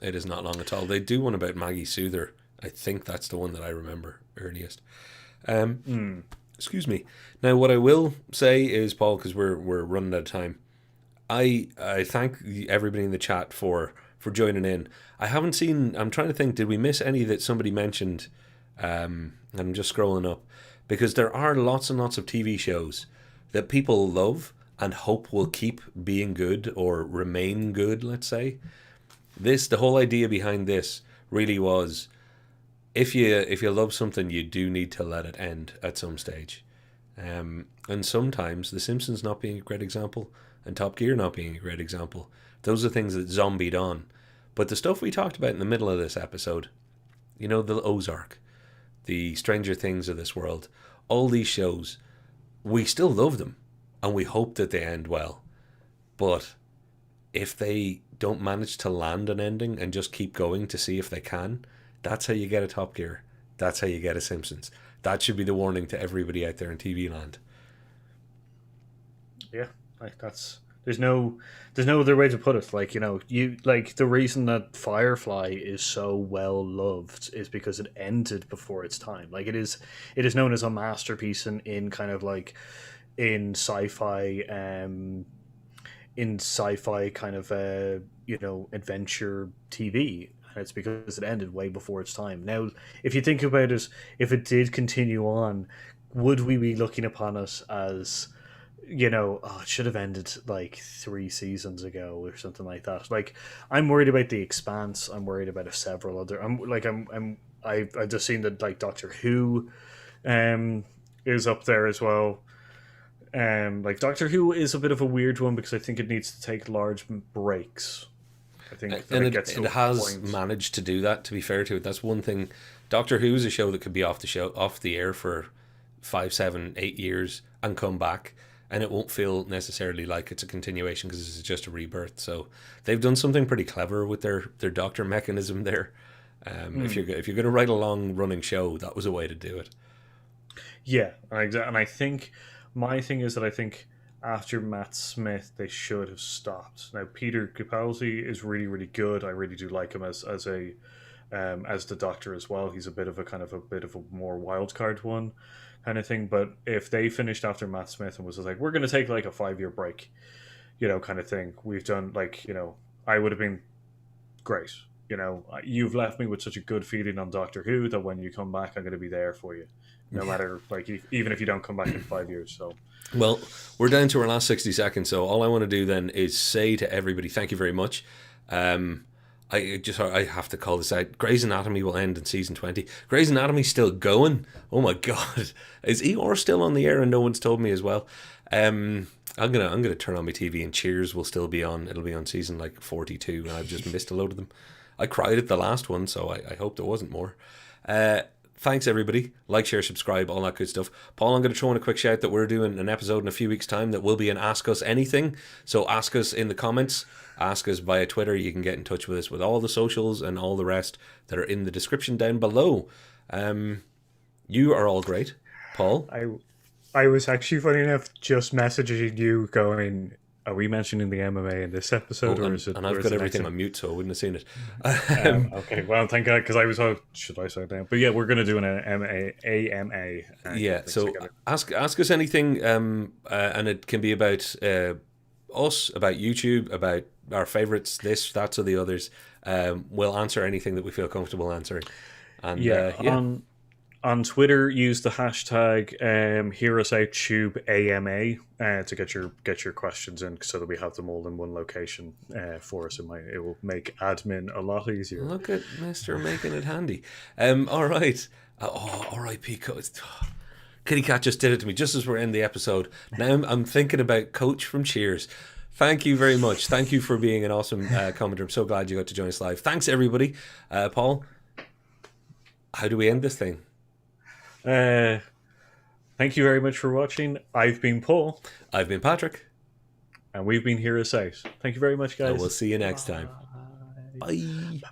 It is not long at all. They do one about Maggie Souther. I think that's the one that I remember earliest. Excuse me. Now, what I will say is, Paul, because we're running out of time, I thank everybody in the chat for joining in. I haven't seen. I'm trying to think. Did we miss any that somebody mentioned? I'm just scrolling up because there are lots and lots of TV shows that people love and hope will keep being good or remain good. Let's say the whole idea behind this really was, if you love something, you do need to let it end at some stage. And sometimes The Simpsons not being a great example, and Top Gear not being a great example. Those are things that zombied on. But the stuff we talked about in the middle of this episode, the Ozark, the Stranger Things of this world, all these shows, we still love them, and we hope that they end well. But if they don't manage to land an ending and just keep going to see if they can, that's how you get a Top Gear. That's how you get a Simpsons. That should be the warning to everybody out there in TV land. Yeah, like there's no other way to put it. Like, you like the reason that Firefly is so well loved is because it ended before its time. Like it is known as a masterpiece in kind of like in sci-fi kind of adventure TV. It's because it ended way before its time. Now, if you think about it, if it did continue on, would we be looking upon it as, it should have ended like 3 seasons ago or something like that? Like, I'm worried about The Expanse. I'm worried about several other. I've just seen that like Doctor Who, is up there as well. Like Doctor Who is a bit of a weird one because I think it needs to take large breaks. I think and it has managed to do that, to be fair to it. That's one thing. Doctor Who is a show that could be off the air for 5, 7, 8 years and come back, and it won't feel necessarily like it's a continuation because it's just a rebirth. So they've done something pretty clever with their Doctor mechanism there. If you're going to write a long running show, that was a way to do it. Yeah, and I think my thing is that I think after Matt Smith, they should have stopped. Now, Peter Capaldi is really, really good. I really do like him as the Doctor as well. He's a bit of a more wild card one kind of thing. But if they finished after Matt Smith and was like, we're going to take like a 5-year break, kind of thing. We've done I would have been great. You've left me with such a good feeling on Doctor Who that when you come back, I'm going to be there for you, no matter even if you don't come back in 5 years. So. Well, we're down to our last 60 seconds, so all I want to do then is say to everybody, thank you very much. I have to call this out. Grey's Anatomy will end in season 20. Grey's Anatomy's still going. Oh my god, is Eeyore still on the air and no one's told me as well? I'm gonna turn on my TV and Cheers will still be on. It'll be on season like 42, and I've just missed a load of them. I cried at the last one, so I hope there wasn't more. Thanks, everybody. Like, share, subscribe, all that good stuff. Paul, I'm going to throw in a quick shout that we're doing an episode in a few weeks' time that will be an Ask Us Anything. So ask us in the comments. Ask us via Twitter. You can get in touch with us with all the socials and all the rest that are in the description down below. You are all great. Paul? I was actually, funny enough, just messaging you going, Are we mentioning the MMA in this episode, or is it? And or I've is got it everything next on mute, so I wouldn't have seen it. Okay, well, thank God, because I was, should I say it down? But yeah, we're going to do an AMA. Yeah, so ask us anything, and it can be about us, about YouTube, about our favorites, this, that, or the others. We'll answer anything that we feel comfortable answering. And on Twitter, use the hashtag HearUsOutTubeAMA to get your questions in, so that we have them all in one location for us. It will make admin a lot easier. Look at Mr. making it handy. All right. R.I.P. Coach. Kitty Cat just did it to me just as we're in the episode. Now I'm thinking about Coach from Cheers. Thank you very much. Thank you for being an awesome commenter. I'm so glad you got to join us live. Thanks, everybody. Paul, how do we end this thing? Thank you very much for watching. I've been Paul. I've been Patrick. And we've been Hear Us Out. Thank you very much, guys. And we'll see you next time. Bye. Bye.